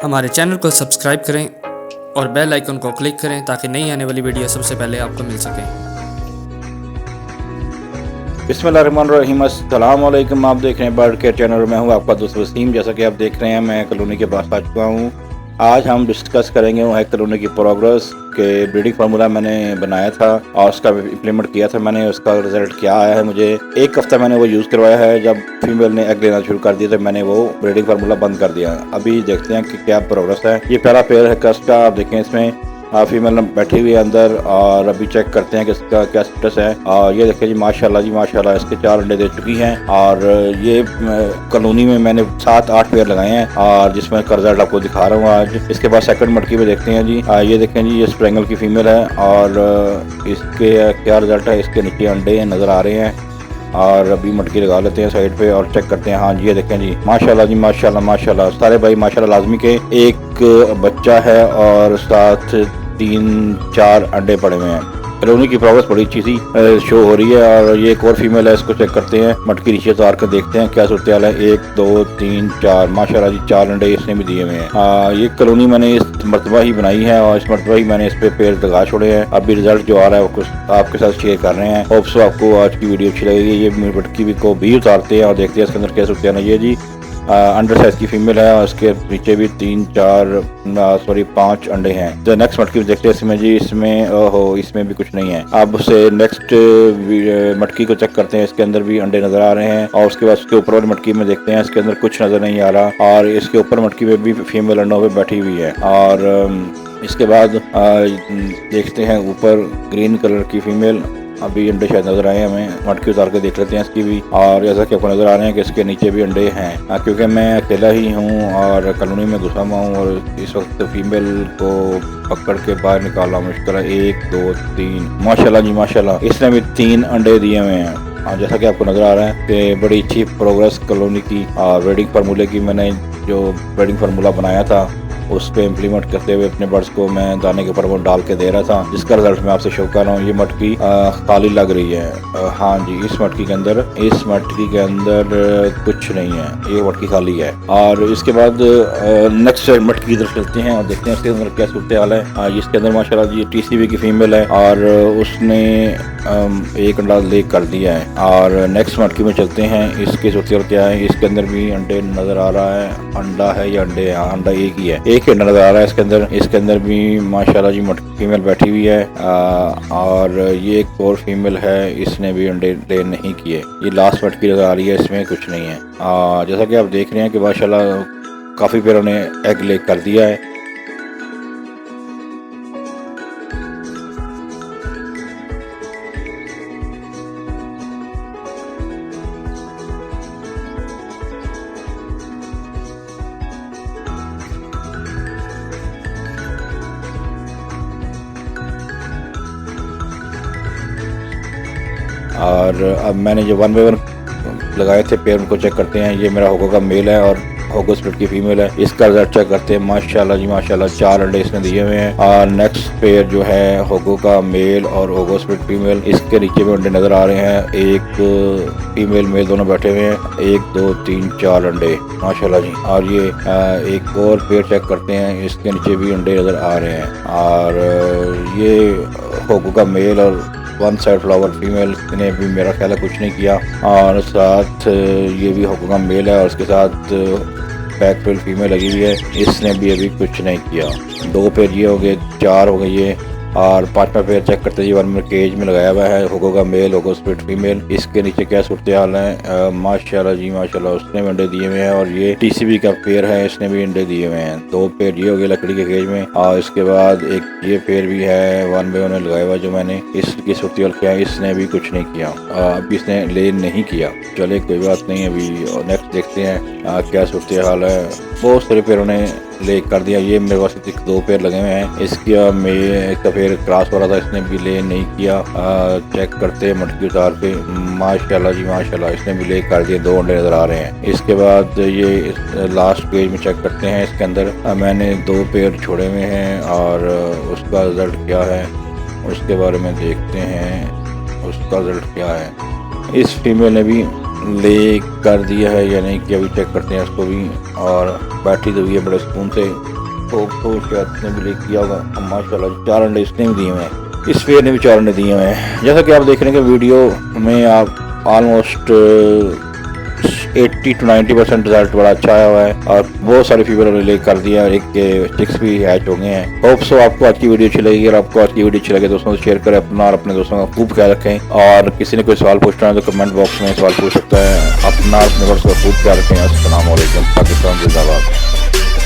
हमारे चैनल को सब्सक्राइब करें और बेल आइकन को क्लिक करें ताकि नई आने वाली वीडियो सबसे पहले आपको मिल सके। बिस्मिल्लाहिर्रहमानिर्रहीम, अस्सलाम वालेकुम। आप देख रहे हैं बर्ड केयर चैनल। मैं हूं आपका दोस्त वसीम। जैसा कि आप देख रहे हैं, मैं कॉलोनी के पास आ चुका हूं। आज हम डिस्कस करेंगे वो है कॉलोनी की प्रोग्रेस के ब्रीडिंग फार्मूला मैंने बनाया था और उसका इम्प्लीमेंट किया था मैंने। उसका रिजल्ट क्या आया है, मुझे एक हफ्ता मैंने वो यूज़ करवाया है। जब फीमेल ने एग लेना शुरू कर दिया तो मैंने वो ब्रीडिंग फार्मूला बंद कर दिया। अभी देखते हैं कि क्या प्रोग्रेस है। ये पहला पेयर है कस्ट का। आप देखें, इसमें फीमेल बैठी हुई है अंदर और अभी चेक करते हैं कि इसका क्या स्टेटस है। और ये देखिए जी, माशाल्लाह इसके 4 अंडे दे चुकी हैं। और ये कॉलोनी में मैंने 7-8 पेयर लगाए हैं और जिसमें का रिजल्ट आपको दिखा रहा हूँ आज। इसके बाद सेकंड मटकी में देखते हैं जी। ये देखें जी, ये स्प्रेंगल की फीमेल है और इसके क्या रिजल्ट है। इसके नीचे अंडे नज़र आ रहे हैं और अभी मटकी लगा लेते हैं साइड पे और चेक करते हैं। हाँ जी, ये देखें जी, माशाल्लाह जी, माशाल्लाह सारे भाई माशाल्लाह लाजमी के। एक बच्चा है और साथ 3-4 अंडे पड़े हुए हैं। कॉलोनी की प्रोग्रेस बड़ी अच्छी सी शो हो रही है। और ये एक और फीमेल है, इसको चेक करते हैं। मटकी नीचे उतार कर देखते हैं क्या सूरत हाल है। 1 2 3 4 माशाल्लाह जी, 4 अंडे इसने भी दिए हुए हैं। ये कॉलोनी मैंने इस मरतबा ही बनाई है और इस मरतबा ही मैंने इस पे पेड़ लगा छोड़े हैं। अभी रिजल्ट जो आ रहा है वो आपके साथ शेयर कर रहे हैं। होप सो आपको आज की वीडियो अच्छी लगेगी। ये मटकी को भी उतारते हैं और देखते हैं इसके अंदर क्या सूरत हाल है। ये जी अंडर साइज की फीमेल है और उसके नीचे भी 5 अंडे हैं। जो नेक्स्ट मटकी देखते हैं इसमें जी, इसमें भी कुछ नहीं है। अब से नेक्स्ट मटकी को चेक करते हैं। इसके अंदर भी अंडे नजर आ रहे हैं और उसके बाद उसके ऊपर वाली मटकी में देखते हैं, इसके अंदर कुछ नजर नहीं आ रहा। और इसके ऊपर मटकी में भी फीमेल अंडों पे बैठी हुई है। और इसके बाद देखते हैं ऊपर ग्रीन कलर की फीमेल। अभी अंडे शायद नजर आए हमें। मटकी उतार के देख लेते हैं इसकी भी। और जैसा कि आपको नजर आ रहे हैं कि इसके नीचे भी अंडे हैं। क्योंकि मैं अकेला ही हूँ और कॉलोनी में घुसा हुआ हूँ और इस वक्त फीमेल को पकड़ के बाहर निकालना मुश्किल है। 1 2 3 माशाल्लाह जी, माशाल्लाह इसने भी 3 अंडे दिए हुए हैं। और जैसा कि आपको नजर आ रहा है कि बड़ी अच्छी प्रोग्रेस कॉलोनी की ब्रीडिंग फार्मूले की। मैंने जो ब्रीडिंग फार्मूला बनाया था उस पर इम्प्लीमेंट करते हुए अपने बर्ड्स को मैं दाने के ऊपर वो डाल के दे रहा था, जिसका रिजल्ट मैं आपसे शो कर रहा हूँ। ये मटकी खाली लग रही है। हाँ जी, इस मटकी के अंदर कुछ नहीं है। ये मटकी खाली है। और इसके बाद नेक्स्ट मटकी की तरफ चलते हैं और देखते हैं इसके अंदर क्या सूरत हाल है। इसके अंदर माशाल्लाह जी TCB की फीमेल है और उसने एक अंडा ले कर दिया है। और नेक्स्ट मटकी में चलते हैं, इसकी सूरत हाल क्या है। इसके अंदर भी अंडे नजर आ रहा है। अंडा है या अंडे? अंडा एक ही है, एक अंडा नजर आ रहा है इसके अंदर। इसके अंदर भी माशाल्लाह जी फीमेल बैठी हुई है। और ये एक और फीमेल है, इसने भी अंडे ले नहीं किए। ये लास्ट मटकी नजर आ रही है, इसमें कुछ नहीं है। जैसा कि आप देख रहे हैं कि माशाल्लाह काफी पेड़ों ने एग ले कर दिया है। और अब मैंने जो 1 बाय 1 लगाए थे पेड़, उनको चेक करते हैं। ये मेरा होगो का मेल है और होगो स्प्लिट की फीमेल है। इसका रिजल्ट चेक करते हैं। माशाल्लाह जी, माशाल्लाह 4 अंडे इसने दिए हुए हैं। और नेक्स्ट पेयर जो है होगो का मेल और होगो स्प्लिट फीमेल, इसके नीचे में अंडे नजर आ रहे हैं। एक फीमेल मेल दोनों बैठे हुए हैं। 1 2 3 4 अंडे माशाल्लाह जी। और ये एक और पेयर चेक करते हैं, इसके नीचे भी अंडे नजर आ रहे हैं। और ये होगो का मेल और 1 साइड फ्लावर फीमेल ने भी मेरा ख्याल है कुछ नहीं किया। और साथ ये भी होगो का मेल है और उसके साथ बैक पेल फीमेल लगी हुई है, इसने भी अभी कुछ नहीं किया। 2 पेयर ये हो गए, 4 हो गए ये। और 5वां पेयर चेक करते हैं। 1 में केज में लगाया हुआ है होगो का मेल, होगो स्प्लिट फीमेल। इसके नीचे क्या सूरत हाल है। माशाल्लाह जी, माशाल्लाह उसने भी अंडे दिए हुए हैं। और ये TCB का पेयर है, इसने भी अंडे दिए हुए हैं। 2 पेयर ये हो गए लकड़ी के केज में। और इसके बाद एक ये पेयर भी है 1 बाय 1 लगाया हुआ जो मैंने। इसकी सूरत हाल क्या है, इसने भी कुछ नहीं किया। अभी इसने ले नहीं किया। चले कोई बात नहीं, अभी नेक्स्ट देखते हैं क्या सूरत हाल है। बहुत सारे पेयरों ने ले कर दिया। ये मेरे पास 2 पेयर लगे हुए हैं। इसका पेयर क्रॉस हो रहा था, इसने भी ले नहीं किया। चेक करते हैं मटकी उतार पे। माशाल्लाह जी, माशाल्लाह इसने भी ले कर दिए। 2 अंडे नजर आ रहे हैं। इसके बाद ये लास्ट पेज में चेक करते हैं। इसके अंदर मैंने 2 पेयर छोड़े हुए हैं और उसका रिजल्ट क्या है उसके बारे में देखते हैं। उसका रिजल्ट क्या है। इस फीमेल ने भी ले कर दिया है या नहीं कि अभी चेक करते हैं इसको भी। और बैठी तो हुई है बड़े सुकून से। तो शायद ने भी ले किया होगा। माशाल्लाह 4 अंडे इसने भी दिए हुए हैं, इस पेयर ने भी 4 अंडे दिए हुए हैं। जैसा कि आप देख रहे हैं कि वीडियो में आप ऑलमोस्ट 80 to 90% रिजल्ट बड़ा अच्छा आया हुआ है और बहुत सारे फीवर ले कर दिया और एक के चिक्स भी हैच हो गए हैं। होप सो आपको आज की वीडियो अच्छी लगेगी। और आपको आज की वीडियो अच्छी लगे दोस्तों तो शेयर करें अपना और अपने दोस्तों का खूब ख्याल रखें। और किसी ने कोई सवाल पूछना है तो कमेंट बॉक्स में सवाल पूछ सकता है। अपना और अपने दोस्तों का खूब ख्याल रखें। अस्सलाम वालेकुम। पाकिस्तान जिंदाबाद।